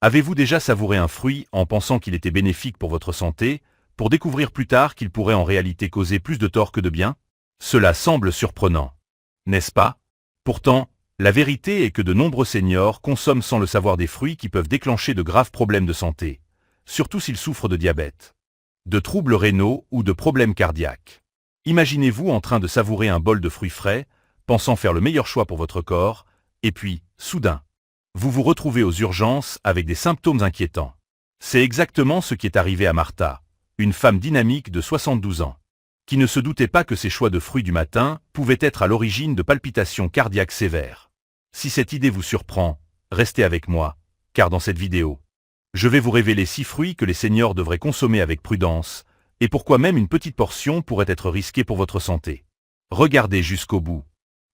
Avez-vous déjà savouré un fruit en pensant qu'il était bénéfique pour votre santé, pour découvrir plus tard qu'il pourrait en réalité causer plus de tort que de bien? Cela semble surprenant, n'est-ce pas? Pourtant, la vérité est que de nombreux seniors consomment sans le savoir des fruits qui peuvent déclencher de graves problèmes de santé, surtout s'ils souffrent de diabète, de troubles rénaux ou de problèmes cardiaques. Imaginez-vous en train de savourer un bol de fruits frais, pensant faire le meilleur choix pour votre corps, et puis, soudain, vous vous retrouvez aux urgences avec des symptômes inquiétants. C'est exactement ce qui est arrivé à Martha, une femme dynamique de 72 ans, qui ne se doutait pas que ses choix de fruits du matin pouvaient être à l'origine de palpitations cardiaques sévères. Si cette idée vous surprend, restez avec moi, car dans cette vidéo, je vais vous révéler 6 fruits que les seniors devraient consommer avec prudence, et pourquoi même une petite portion pourrait être risquée pour votre santé. Regardez jusqu'au bout,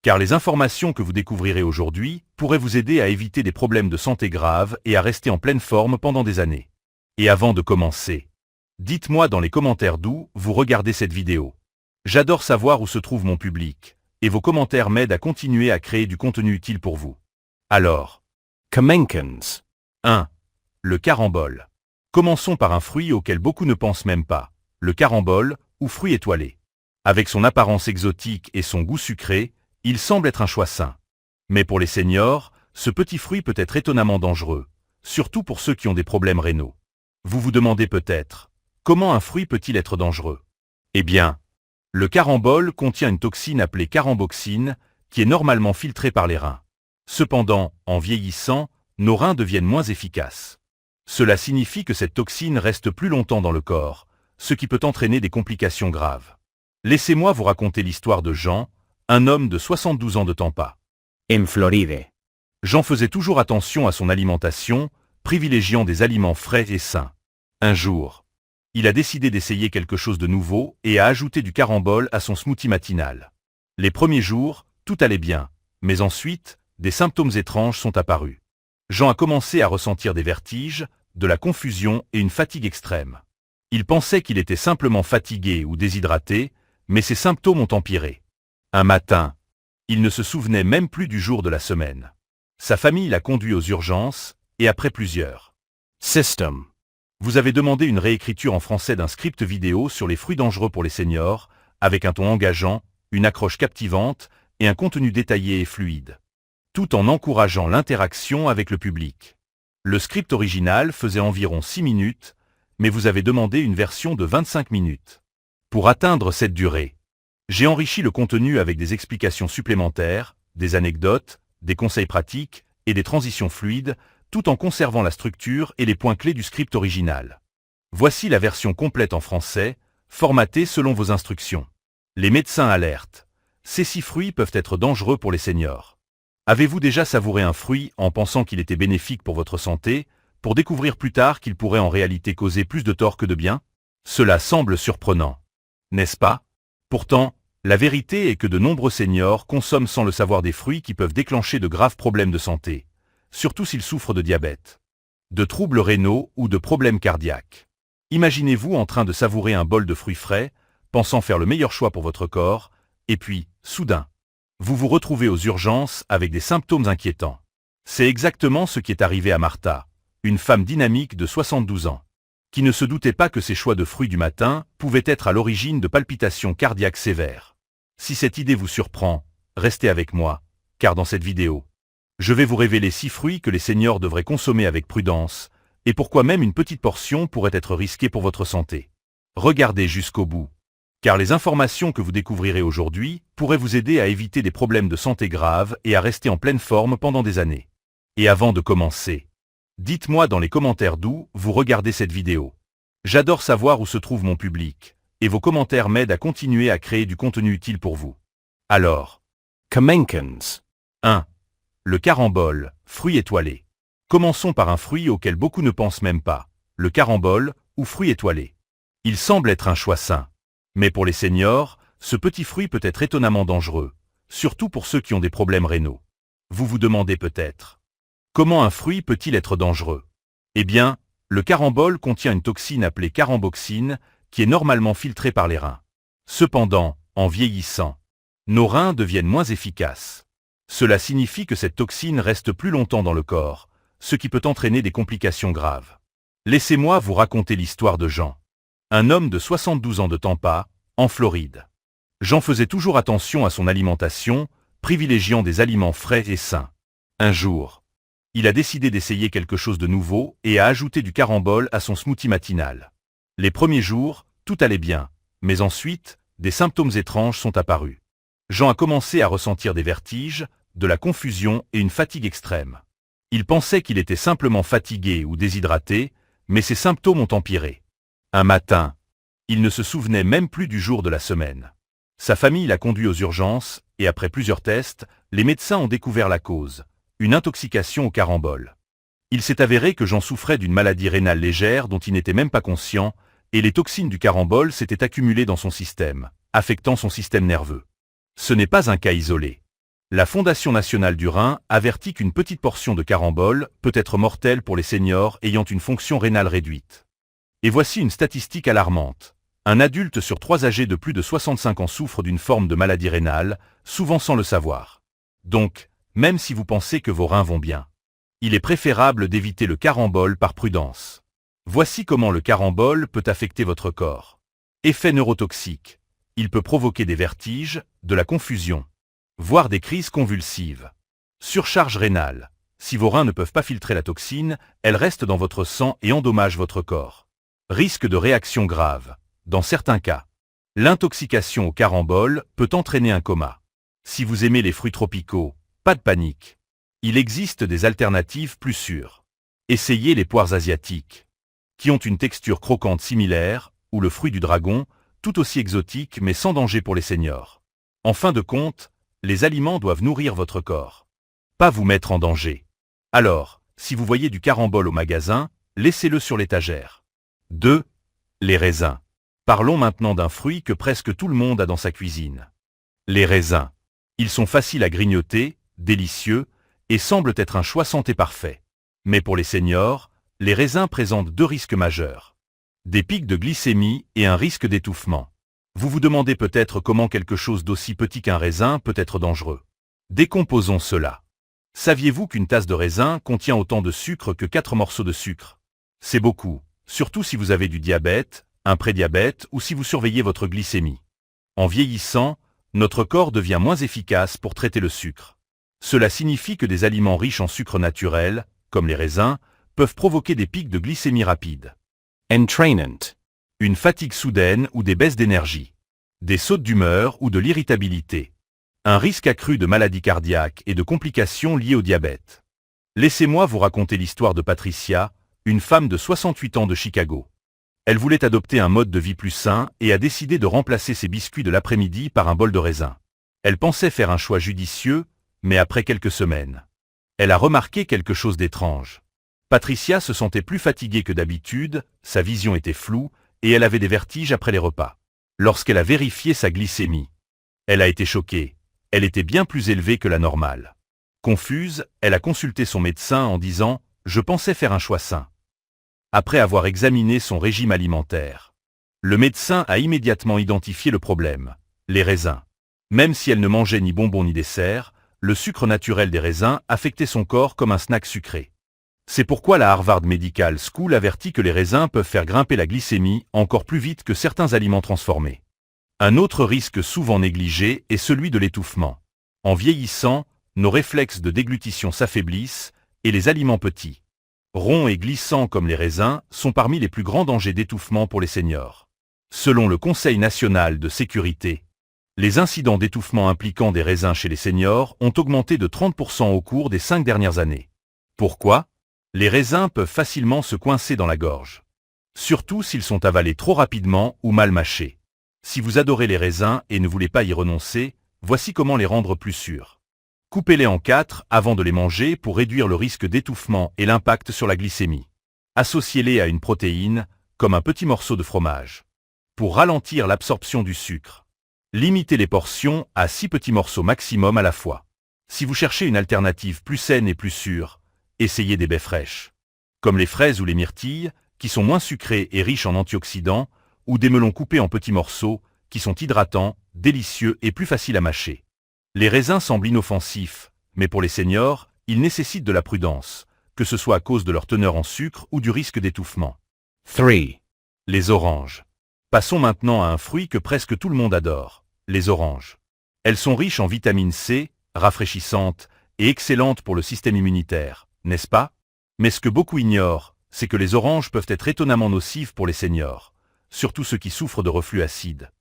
car les informations que vous découvrirez aujourd'hui pourraient vous aider à éviter des problèmes de santé graves et à rester en pleine forme pendant des années. Et avant de commencer, dites-moi dans les commentaires d'où vous regardez cette vidéo. J'adore savoir où se trouve mon public, et vos commentaires m'aident à continuer à créer du contenu utile pour vous. Alors, Kamenkens. 1. Le carambole. Commençons par un fruit auquel beaucoup ne pensent même pas, le carambole, ou fruit étoilé. Avec son apparence exotique et son goût sucré, il semble être un choix sain. Mais pour les seniors, ce petit fruit peut être étonnamment dangereux, surtout pour ceux qui ont des problèmes rénaux. Vous vous demandez peut-être, comment un fruit peut-il être dangereux? Eh bien, le carambole contient une toxine appelée caramboxine, qui est normalement filtrée par les reins. Cependant, en vieillissant, nos reins deviennent moins efficaces. Cela signifie que cette toxine reste plus longtemps dans le corps, ce qui peut entraîner des complications graves. Laissez-moi vous raconter l'histoire de Jean, un homme de 72 ans de Tampa. En Floride. Jean faisait toujours attention à son alimentation, privilégiant des aliments frais et sains. Un jour, il a décidé d'essayer quelque chose de nouveau et a ajouté du carambole à son smoothie matinal. Les premiers jours, tout allait bien, mais ensuite, des symptômes étranges sont apparus. Jean a commencé à ressentir des vertiges, de la confusion et une fatigue extrême. Il pensait qu'il était simplement fatigué ou déshydraté, mais ses symptômes ont empiré. Un matin, il ne se souvenait même plus du jour de la semaine. Sa famille l'a conduit aux urgences, et après plusieurs System. Vous avez demandé une réécriture en français d'un script vidéo sur les fruits dangereux pour les seniors, avec un ton engageant, une accroche captivante et un contenu détaillé et fluide, tout en encourageant l'interaction avec le public. Le script original faisait environ 6 minutes, mais vous avez demandé une version de 25 minutes. Pour atteindre cette durée, j'ai enrichi le contenu avec des explications supplémentaires, des anecdotes, des conseils pratiques et des transitions fluides, tout en conservant la structure et les points clés du script original. Voici la version complète en français, formatée selon vos instructions. Les médecins alertent. Ces 6 fruits peuvent être dangereux pour les seniors. Avez-vous déjà savouré un fruit en pensant qu'il était bénéfique pour votre santé, pour découvrir plus tard qu'il pourrait en réalité causer plus de tort que de bien? Cela semble surprenant, n'est-ce pas? Pourtant, la vérité est que de nombreux seniors consomment sans le savoir des fruits qui peuvent déclencher de graves problèmes de santé, surtout s'ils souffrent de diabète, de troubles rénaux ou de problèmes cardiaques. Imaginez-vous en train de savourer un bol de fruits frais, pensant faire le meilleur choix pour votre corps, et puis, soudain, vous vous retrouvez aux urgences avec des symptômes inquiétants. C'est exactement ce qui est arrivé à Martha, une femme dynamique de 72 ans, qui ne se doutait pas que ses choix de fruits du matin pouvaient être à l'origine de palpitations cardiaques sévères. Si cette idée vous surprend, restez avec moi, car dans cette vidéo, je vais vous révéler 6 fruits que les seniors devraient consommer avec prudence, et pourquoi même une petite portion pourrait être risquée pour votre santé. Regardez jusqu'au bout, car les informations que vous découvrirez aujourd'hui pourraient vous aider à éviter des problèmes de santé graves et à rester en pleine forme pendant des années. Et avant de commencer, dites-moi dans les commentaires d'où vous regardez cette vidéo. J'adore savoir où se trouve mon public, et vos commentaires m'aident à continuer à créer du contenu utile pour vous. Alors, Kamenkens. 1. Le carambole, fruit étoilé. Commençons par un fruit auquel beaucoup ne pensent même pas, le carambole, ou fruit étoilé. Il semble être un choix sain. Mais pour les seniors, ce petit fruit peut être étonnamment dangereux, surtout pour ceux qui ont des problèmes rénaux. Vous vous demandez peut-être, comment un fruit peut-il être dangereux? Eh bien, le carambole contient une toxine appelée caramboxine, qui est normalement filtrée par les reins. Cependant, en vieillissant, nos reins deviennent moins efficaces. Cela signifie que cette toxine reste plus longtemps dans le corps, ce qui peut entraîner des complications graves. Laissez-moi vous raconter l'histoire de Jean. Un homme de 72 ans de Tampa, en Floride. Jean faisait toujours attention à son alimentation, privilégiant des aliments frais et sains. Un jour, il a décidé d'essayer quelque chose de nouveau et a ajouté du carambole à son smoothie matinal. Les premiers jours, tout allait bien, mais ensuite, des symptômes étranges sont apparus. Jean a commencé à ressentir des vertiges, de la confusion et une fatigue extrême. Il pensait qu'il était simplement fatigué ou déshydraté, mais ses symptômes ont empiré. Un matin, il ne se souvenait même plus du jour de la semaine. Sa famille l'a conduit aux urgences et après plusieurs tests, les médecins ont découvert la cause, une intoxication au carambole. Il s'est avéré que Jean souffrait d'une maladie rénale légère dont il n'était même pas conscient et les toxines du carambole s'étaient accumulées dans son système, affectant son système nerveux. Ce n'est pas un cas isolé. La Fondation nationale du Rhin avertit qu'une petite portion de carambole peut être mortelle pour les seniors ayant une fonction rénale réduite. Et voici une statistique alarmante. Un adulte sur 3 âgé de plus de 65 ans souffre d'une forme de maladie rénale, souvent sans le savoir. Donc, même si vous pensez que vos reins vont bien, il est préférable d'éviter le carambole par prudence. Voici comment le carambole peut affecter votre corps. Effet neurotoxique. Il peut provoquer des vertiges, de la confusion, voire des crises convulsives. Surcharge rénale. Si vos reins ne peuvent pas filtrer la toxine, elle reste dans votre sang et endommage votre corps. Risque de réaction grave. Dans certains cas, l'intoxication au carambole peut entraîner un coma. Si vous aimez les fruits tropicaux, pas de panique. Il existe des alternatives plus sûres. Essayez les poires asiatiques, qui ont une texture croquante similaire, ou le fruit du dragon, tout aussi exotique mais sans danger pour les seniors. En fin de compte, les aliments doivent nourrir votre corps, pas vous mettre en danger. Alors, si vous voyez du carambole au magasin, laissez-le sur l'étagère. 2. Les raisins. Parlons maintenant d'un fruit que presque tout le monde a dans sa cuisine. Les raisins. Ils sont faciles à grignoter, délicieux, et semblent être un choix santé parfait. Mais pour les seniors, les raisins présentent 2 risques majeurs. Des pics de glycémie et un risque d'étouffement. Vous vous demandez peut-être comment quelque chose d'aussi petit qu'un raisin peut être dangereux. Décomposons cela. Saviez-vous qu'une tasse de raisin contient autant de sucre que 4 morceaux de sucre? C'est beaucoup, surtout si vous avez du diabète, un prédiabète ou si vous surveillez votre glycémie. En vieillissant, notre corps devient moins efficace pour traiter le sucre. Cela signifie que des aliments riches en sucre naturel, comme les raisins, peuvent provoquer des pics de glycémie rapides. Entrainment. Une fatigue soudaine ou des baisses d'énergie. Des sautes d'humeur ou de l'irritabilité. Un risque accru de maladies cardiaques et de complications liées au diabète. Laissez-moi vous raconter l'histoire de Patricia, une femme de 68 ans de Chicago. Elle voulait adopter un mode de vie plus sain et a décidé de remplacer ses biscuits de l'après-midi par un bol de raisin. Elle pensait faire un choix judicieux, mais après quelques semaines, elle a remarqué quelque chose d'étrange. Patricia se sentait plus fatiguée que d'habitude, sa vision était floue, et elle avait des vertiges après les repas. Lorsqu'elle a vérifié sa glycémie, elle a été choquée. Elle était bien plus élevée que la normale. Confuse, elle a consulté son médecin en disant « Je pensais faire un choix sain ». Après avoir examiné son régime alimentaire, le médecin a immédiatement identifié le problème, les raisins. Même si elle ne mangeait ni bonbons ni desserts, le sucre naturel des raisins affectait son corps comme un snack sucré. C'est pourquoi la Harvard Medical School avertit que les raisins peuvent faire grimper la glycémie encore plus vite que certains aliments transformés. Un autre risque souvent négligé est celui de l'étouffement. En vieillissant, nos réflexes de déglutition s'affaiblissent et les aliments petits, ronds et glissants comme les raisins sont parmi les plus grands dangers d'étouffement pour les seniors. Selon le Conseil national de sécurité, les incidents d'étouffement impliquant des raisins chez les seniors ont augmenté de 30% au cours des 5 dernières années. Pourquoi? Les raisins peuvent facilement se coincer dans la gorge, surtout s'ils sont avalés trop rapidement ou mal mâchés. Si vous adorez les raisins et ne voulez pas y renoncer, voici comment les rendre plus sûrs. Coupez-les en 4 avant de les manger pour réduire le risque d'étouffement et l'impact sur la glycémie. Associez-les à une protéine, comme un petit morceau de fromage, pour ralentir l'absorption du sucre. Limitez les portions à 6 petits morceaux maximum à la fois. Si vous cherchez une alternative plus saine et plus sûre, essayez des baies fraîches, comme les fraises ou les myrtilles, qui sont moins sucrées et riches en antioxydants, ou des melons coupés en petits morceaux, qui sont hydratants, délicieux et plus faciles à mâcher. Les raisins semblent inoffensifs, mais pour les seniors, ils nécessitent de la prudence, que ce soit à cause de leur teneur en sucre ou du risque d'étouffement. 3. Les oranges. Passons maintenant à un fruit que presque tout le monde adore, les oranges. Elles sont riches en vitamine C, rafraîchissantes et excellentes pour le système immunitaire, n'est-ce pas? Mais ce que beaucoup ignorent, c'est que les oranges peuvent être étonnamment nocives pour les seniors, surtout ceux qui souffrent de reflux acide,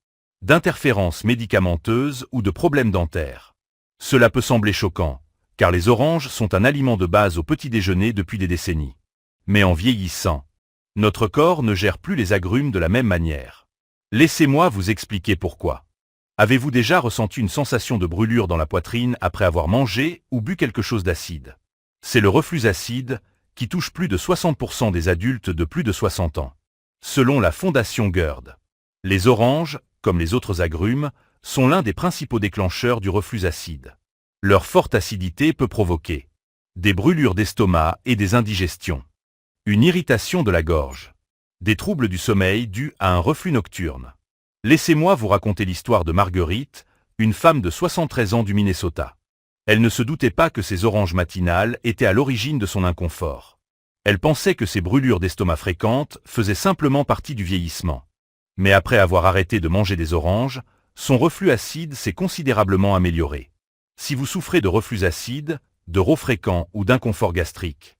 d'interférences médicamenteuses ou de problèmes dentaires. Cela peut sembler choquant, car les oranges sont un aliment de base au petit déjeuner depuis des décennies. Mais en vieillissant, notre corps ne gère plus les agrumes de la même manière. Laissez-moi vous expliquer pourquoi. Avez-vous déjà ressenti une sensation de brûlure dans la poitrine après avoir mangé ou bu quelque chose d'acide? C'est le reflux acide qui touche plus de 60% des adultes de plus de 60 ans. Selon la Fondation GERD, les oranges, comme les autres agrumes, sont l'un des principaux déclencheurs du reflux acide. Leur forte acidité peut provoquer des brûlures d'estomac et des indigestions, une irritation de la gorge, des troubles du sommeil dus à un reflux nocturne. Laissez-moi vous raconter l'histoire de Marguerite, une femme de 73 ans du Minnesota. Elle ne se doutait pas que ses oranges matinales étaient à l'origine de son inconfort. Elle pensait que ces brûlures d'estomac fréquentes faisaient simplement partie du vieillissement. Mais après avoir arrêté de manger des oranges, son reflux acide s'est considérablement amélioré. Si vous souffrez de reflux acide, de rots fréquents ou d'inconfort gastrique,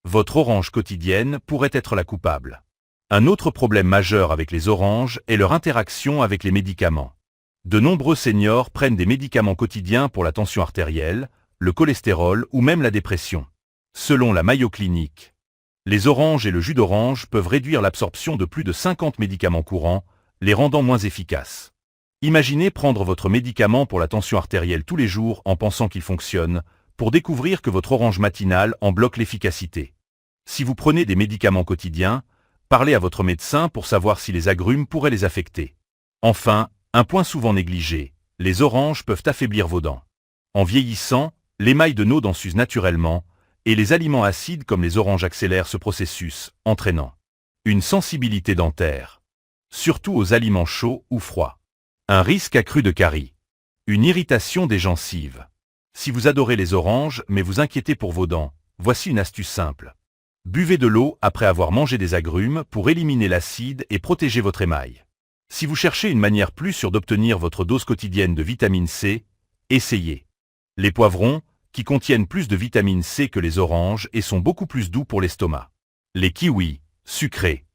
votre orange quotidienne pourrait être la coupable. Un autre problème majeur avec les oranges est leur interaction avec les médicaments. De nombreux seniors prennent des médicaments quotidiens pour la tension artérielle, le cholestérol ou même la dépression. Selon la Mayo Clinic, les oranges et le jus d'orange peuvent réduire l'absorption de plus de 50 médicaments courants, les rendant moins efficaces. Imaginez prendre votre médicament pour la tension artérielle tous les jours en pensant qu'il fonctionne, pour découvrir que votre orange matinale en bloque l'efficacité. Si vous prenez des médicaments quotidiens, parlez à votre médecin pour savoir si les agrumes pourraient les affecter. Enfin, un point souvent négligé, les oranges peuvent affaiblir vos dents. En vieillissant, l'émail de nos dents s'use naturellement, et les aliments acides comme les oranges accélèrent ce processus, entraînant une sensibilité dentaire, surtout aux aliments chauds ou froids. Un risque accru de caries. Une irritation des gencives. Si vous adorez les oranges mais vous inquiétez pour vos dents, voici une astuce simple. Buvez de l'eau après avoir mangé des agrumes pour éliminer l'acide et protéger votre émail. Si vous cherchez une manière plus sûre d'obtenir votre dose quotidienne de vitamine C, essayez les poivrons, qui contiennent plus de vitamine C que les oranges et sont beaucoup plus doux pour l'estomac. Les kiwis, sucrés,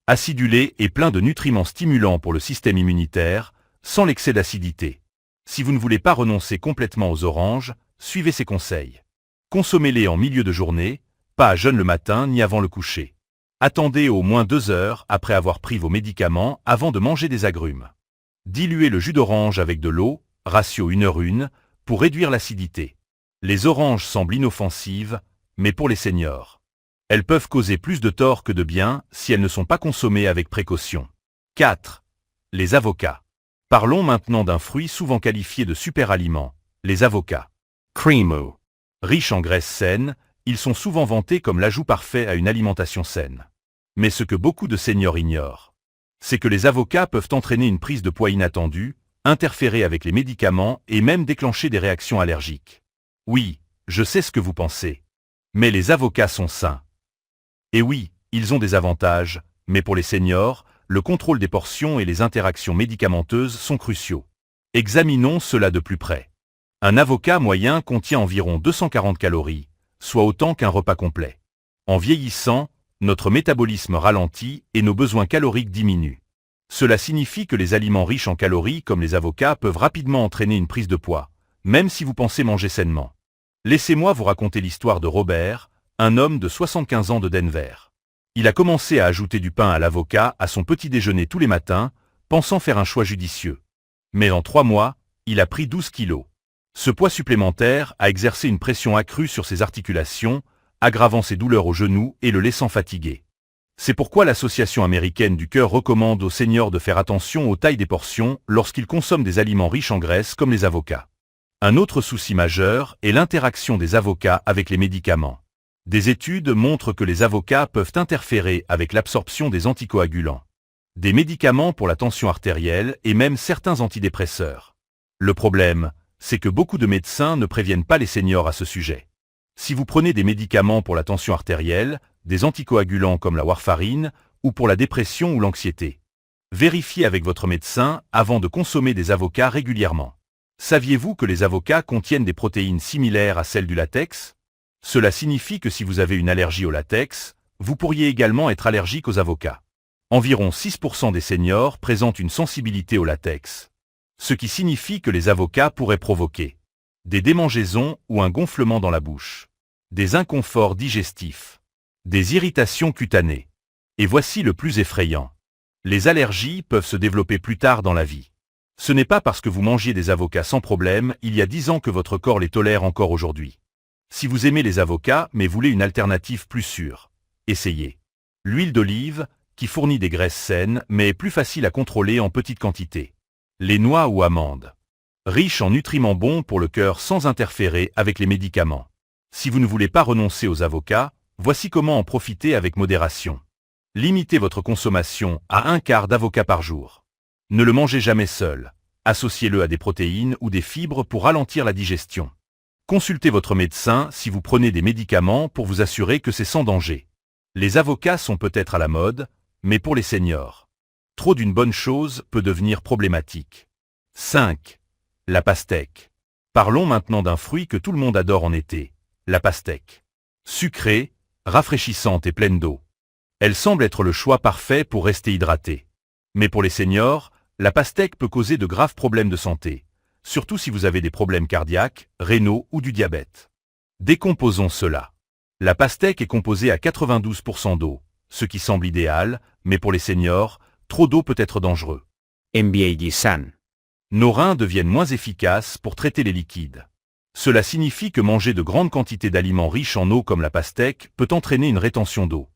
acidulés et pleins de nutriments stimulants pour le système immunitaire, sans l'excès d'acidité. Si vous ne voulez pas renoncer complètement aux oranges, suivez ces conseils. Consommez-les en milieu de journée, pas à jeûne le matin ni avant le coucher. Attendez au moins 2 heures après avoir pris vos médicaments avant de manger des agrumes. Diluez le jus d'orange avec de l'eau, ratio 1h1, pour réduire l'acidité. Les oranges semblent inoffensives, mais pour les seniors, elles peuvent causer plus de tort que de bien si elles ne sont pas consommées avec précaution. 4. Les avocats. Parlons maintenant d'un fruit souvent qualifié de super aliment, les avocats. Creamo. Riches en graisses saines, ils sont souvent vantés comme l'ajout parfait à une alimentation saine. Mais ce que beaucoup de seniors ignorent, c'est que les avocats peuvent entraîner une prise de poids inattendue, interférer avec les médicaments et même déclencher des réactions allergiques. Oui, je sais ce que vous pensez. Mais les avocats sont sains. Et oui, ils ont des avantages, mais pour les seniors, le contrôle des portions et les interactions médicamenteuses sont cruciaux. Examinons cela de plus près. Un avocat moyen contient environ 240 calories, soit autant qu'un repas complet. En vieillissant, notre métabolisme ralentit et nos besoins caloriques diminuent. Cela signifie que les aliments riches en calories comme les avocats peuvent rapidement entraîner une prise de poids, même si vous pensez manger sainement. Laissez-moi vous raconter l'histoire de Robert, un homme de 75 ans de Denver. Il a commencé à ajouter du pain à l'avocat à son petit déjeuner tous les matins, pensant faire un choix judicieux. Mais en 3 mois, il a pris 12 kilos. Ce poids supplémentaire a exercé une pression accrue sur ses articulations, aggravant ses douleurs aux genoux et le laissant fatigué. C'est pourquoi l'Association américaine du cœur recommande aux seniors de faire attention aux tailles des portions lorsqu'ils consomment des aliments riches en graisse comme les avocats. Un autre souci majeur est l'interaction des avocats avec les médicaments. Des études montrent que les avocats peuvent interférer avec l'absorption des anticoagulants, des médicaments pour la tension artérielle et même certains antidépresseurs. Le problème, c'est que beaucoup de médecins ne préviennent pas les seniors à ce sujet. Si vous prenez des médicaments pour la tension artérielle, des anticoagulants comme la warfarine, ou pour la dépression ou l'anxiété, vérifiez avec votre médecin avant de consommer des avocats régulièrement. Saviez-vous que les avocats contiennent des protéines similaires à celles du latex? Cela signifie que si vous avez une allergie au latex, vous pourriez également être allergique aux avocats. Environ 6% des seniors présentent une sensibilité au latex, ce qui signifie que les avocats pourraient provoquer des démangeaisons ou un gonflement dans la bouche, des inconforts digestifs, des irritations cutanées. Et voici le plus effrayant. Les allergies peuvent se développer plus tard dans la vie. Ce n'est pas parce que vous mangiez des avocats sans problème il y a 10 ans que votre corps les tolère encore aujourd'hui. Si vous aimez les avocats mais voulez une alternative plus sûre, essayez l'huile d'olive, qui fournit des graisses saines mais est plus facile à contrôler en petite quantité. Les noix ou amandes, riches en nutriments bons pour le cœur sans interférer avec les médicaments. Si vous ne voulez pas renoncer aux avocats, voici comment en profiter avec modération. Limitez votre consommation à 1/4 d'avocat par jour. Ne le mangez jamais seul. Associez-le à des protéines ou des fibres pour ralentir la digestion. Consultez votre médecin si vous prenez des médicaments pour vous assurer que c'est sans danger. Les avocats sont peut-être à la mode, mais pour les seniors, trop d'une bonne chose peut devenir problématique. 5. La pastèque. Parlons maintenant d'un fruit que tout le monde adore en été, la pastèque. Sucrée, rafraîchissante et pleine d'eau. Elle semble être le choix parfait pour rester hydraté. Mais pour les seniors, la pastèque peut causer de graves problèmes de santé, surtout si vous avez des problèmes cardiaques, rénaux ou du diabète. Décomposons cela. La pastèque est composée à 92% d'eau, ce qui semble idéal, mais pour les seniors, trop d'eau peut être dangereux. Envieillissant. Nos reins deviennent moins efficaces pour traiter les liquides. Cela signifie que manger de grandes quantités d'aliments riches en eau comme la pastèque peut entraîner une rétention d'eau,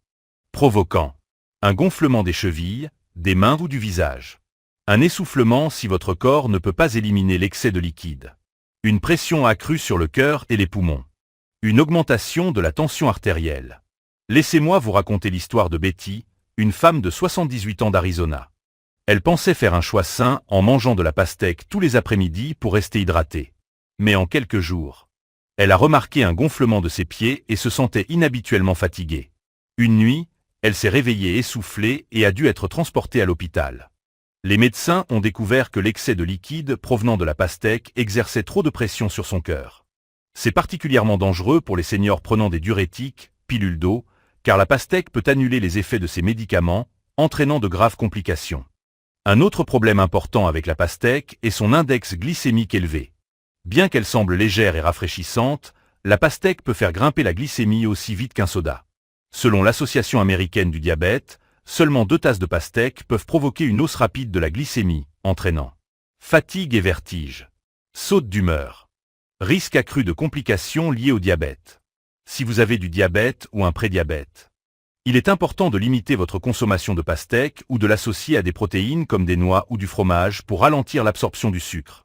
provoquant un gonflement des chevilles, des mains ou du visage. Un essoufflement si votre corps ne peut pas éliminer l'excès de liquide. Une pression accrue sur le cœur et les poumons. Une augmentation de la tension artérielle. Laissez-moi vous raconter l'histoire de Betty, une femme de 78 ans d'Arizona. Elle pensait faire un choix sain en mangeant de la pastèque tous les après-midi pour rester hydratée. Mais en quelques jours, elle a remarqué un gonflement de ses pieds et se sentait inhabituellement fatiguée. Une nuit, elle s'est réveillée essoufflée et a dû être transportée à l'hôpital. Les médecins ont découvert que l'excès de liquide provenant de la pastèque exerçait trop de pression sur son cœur. C'est particulièrement dangereux pour les seniors prenant des diurétiques, pilules d'eau, car la pastèque peut annuler les effets de ces médicaments, entraînant de graves complications. Un autre problème important avec la pastèque est son index glycémique élevé. Bien qu'elle semble légère et rafraîchissante, la pastèque peut faire grimper la glycémie aussi vite qu'un soda. Selon l'Association américaine du diabète, seulement 2 tasses de pastèque peuvent provoquer une hausse rapide de la glycémie, entraînant fatigue et vertige, saute d'humeur, risque accru de complications liées au diabète. Si vous avez du diabète ou un prédiabète, il est important de limiter votre consommation de pastèque ou de l'associer à des protéines comme des noix ou du fromage pour ralentir l'absorption du sucre.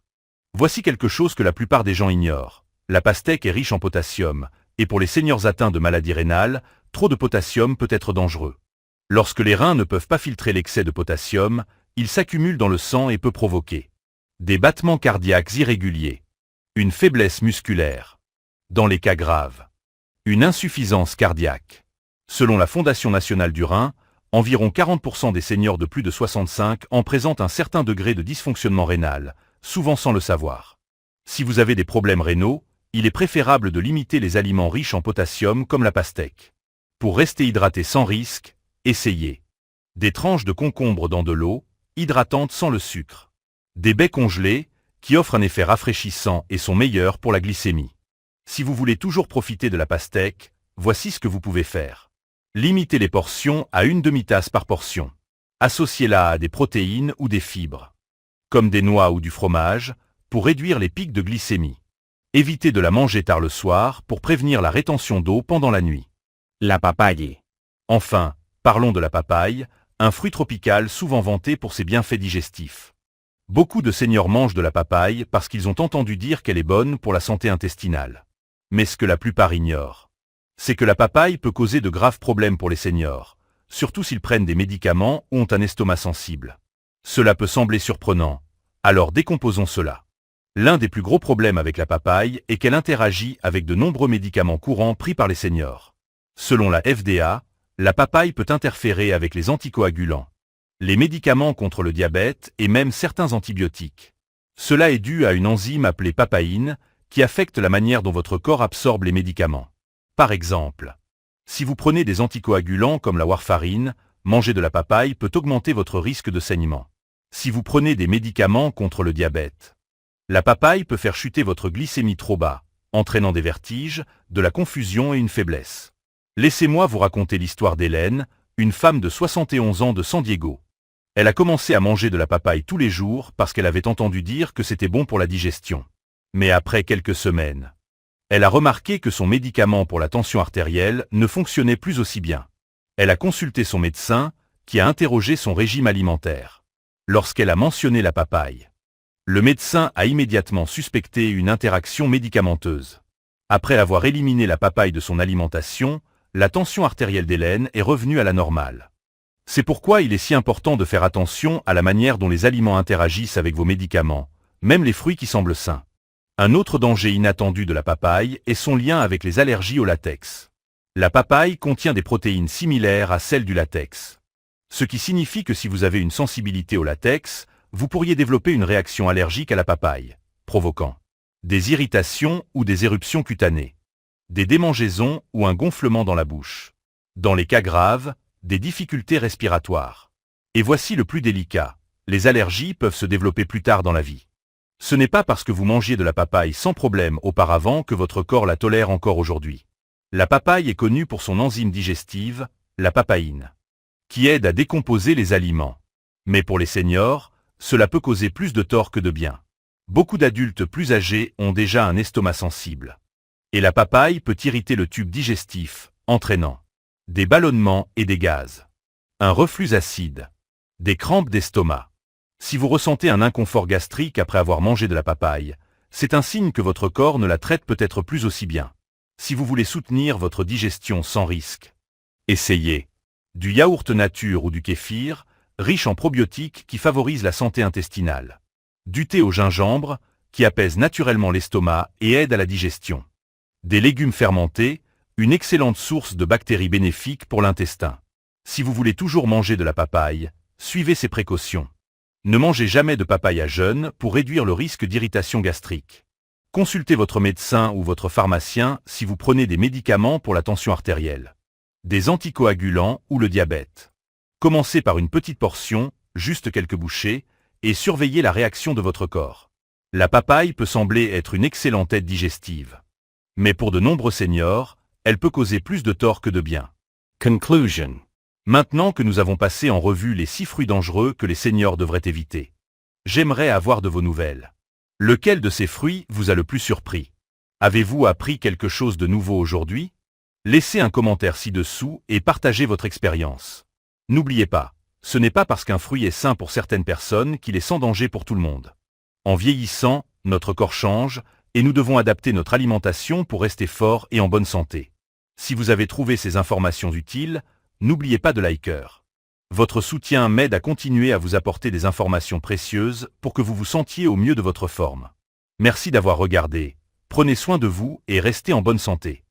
Voici quelque chose que la plupart des gens ignorent. La pastèque est riche en potassium, et pour les seniors atteints de maladies rénales, trop de potassium peut être dangereux. Lorsque les reins ne peuvent pas filtrer l'excès de potassium, il s'accumule dans le sang et peut provoquer des battements cardiaques irréguliers, une faiblesse musculaire, dans les cas graves, une insuffisance cardiaque. Selon la Fondation nationale du rein, environ 40% des seniors de plus de 65 ans présentent un certain degré de dysfonctionnement rénal, souvent sans le savoir. Si vous avez des problèmes rénaux, il est préférable de limiter les aliments riches en potassium comme la pastèque. Pour rester hydraté sans risque, essayez des tranches de concombre dans de l'eau, hydratante sans le sucre. Des baies congelées, qui offrent un effet rafraîchissant et sont meilleures pour la glycémie. Si vous voulez toujours profiter de la pastèque, voici ce que vous pouvez faire. Limitez les portions à 1 demi-tasse par portion. Associez-la à des protéines ou des fibres, comme des noix ou du fromage, pour réduire les pics de glycémie. Évitez de la manger tard le soir pour prévenir la rétention d'eau pendant la nuit. La papaye. Enfin, parlons de la papaye, un fruit tropical souvent vanté pour ses bienfaits digestifs. Beaucoup de seniors mangent de la papaye parce qu'ils ont entendu dire qu'elle est bonne pour la santé intestinale. Mais ce que la plupart ignorent, c'est que la papaye peut causer de graves problèmes pour les seniors, surtout s'ils prennent des médicaments ou ont un estomac sensible. Cela peut sembler surprenant, alors décomposons cela. L'un des plus gros problèmes avec la papaye est qu'elle interagit avec de nombreux médicaments courants pris par les seniors. Selon la FDA, la papaye peut interférer avec les anticoagulants, les médicaments contre le diabète et même certains antibiotiques. Cela est dû à une enzyme appelée papaïne qui affecte la manière dont votre corps absorbe les médicaments. Par exemple, si vous prenez des anticoagulants comme la warfarine, manger de la papaye peut augmenter votre risque de saignement. Si vous prenez des médicaments contre le diabète, la papaye peut faire chuter votre glycémie trop bas, entraînant des vertiges, de la confusion et une faiblesse. Laissez-moi vous raconter l'histoire d'Hélène, une femme de 71 ans de San Diego. Elle a commencé à manger de la papaye tous les jours parce qu'elle avait entendu dire que c'était bon pour la digestion. Mais après quelques semaines, elle a remarqué que son médicament pour la tension artérielle ne fonctionnait plus aussi bien. Elle a consulté son médecin, qui a interrogé son régime alimentaire. Lorsqu'elle a mentionné la papaye, le médecin a immédiatement suspecté une interaction médicamenteuse. Après avoir éliminé la papaye de son alimentation, la tension artérielle d'Hélène est revenue à la normale. C'est pourquoi il est si important de faire attention à la manière dont les aliments interagissent avec vos médicaments, même les fruits qui semblent sains. Un autre danger inattendu de la papaye est son lien avec les allergies au latex. La papaye contient des protéines similaires à celles du latex. Ce qui signifie que si vous avez une sensibilité au latex, vous pourriez développer une réaction allergique à la papaye, provoquant des irritations ou des éruptions cutanées, des démangeaisons ou un gonflement dans la bouche. Dans les cas graves, des difficultés respiratoires. Et voici le plus délicat, les allergies peuvent se développer plus tard dans la vie. Ce n'est pas parce que vous mangiez de la papaye sans problème auparavant que votre corps la tolère encore aujourd'hui. La papaye est connue pour son enzyme digestive, la papaïne, qui aide à décomposer les aliments. Mais pour les seniors, cela peut causer plus de tort que de bien. Beaucoup d'adultes plus âgés ont déjà un estomac sensible. Et la papaye peut irriter le tube digestif, entraînant des ballonnements et des gaz, un reflux acide, des crampes d'estomac. Si vous ressentez un inconfort gastrique après avoir mangé de la papaye, c'est un signe que votre corps ne la traite peut-être plus aussi bien. Si vous voulez soutenir votre digestion sans risque, essayez du yaourt nature ou du kéfir, riche en probiotiques qui favorisent la santé intestinale. Du thé au gingembre, qui apaise naturellement l'estomac et aide à la digestion. Des légumes fermentés, une excellente source de bactéries bénéfiques pour l'intestin. Si vous voulez toujours manger de la papaye, suivez ces précautions. Ne mangez jamais de papaye à jeûne pour réduire le risque d'irritation gastrique. Consultez votre médecin ou votre pharmacien si vous prenez des médicaments pour la tension artérielle, des anticoagulants ou le diabète. Commencez par une petite portion, juste quelques bouchées, et surveillez la réaction de votre corps. La papaye peut sembler être une excellente aide digestive. Mais pour de nombreux seniors, elle peut causer plus de tort que de bien. Conclusion. Maintenant que nous avons passé en revue les 6 fruits dangereux que les seniors devraient éviter, j'aimerais avoir de vos nouvelles. Lequel de ces fruits vous a le plus surpris? Avez-vous appris quelque chose de nouveau aujourd'hui? Laissez un commentaire ci-dessous et partagez votre expérience. N'oubliez pas, ce n'est pas parce qu'un fruit est sain pour certaines personnes qu'il est sans danger pour tout le monde. En vieillissant, notre corps change, et nous devons adapter notre alimentation pour rester fort et en bonne santé. Si vous avez trouvé ces informations utiles, n'oubliez pas de liker. Votre soutien m'aide à continuer à vous apporter des informations précieuses pour que vous vous sentiez au mieux de votre forme. Merci d'avoir regardé, prenez soin de vous et restez en bonne santé.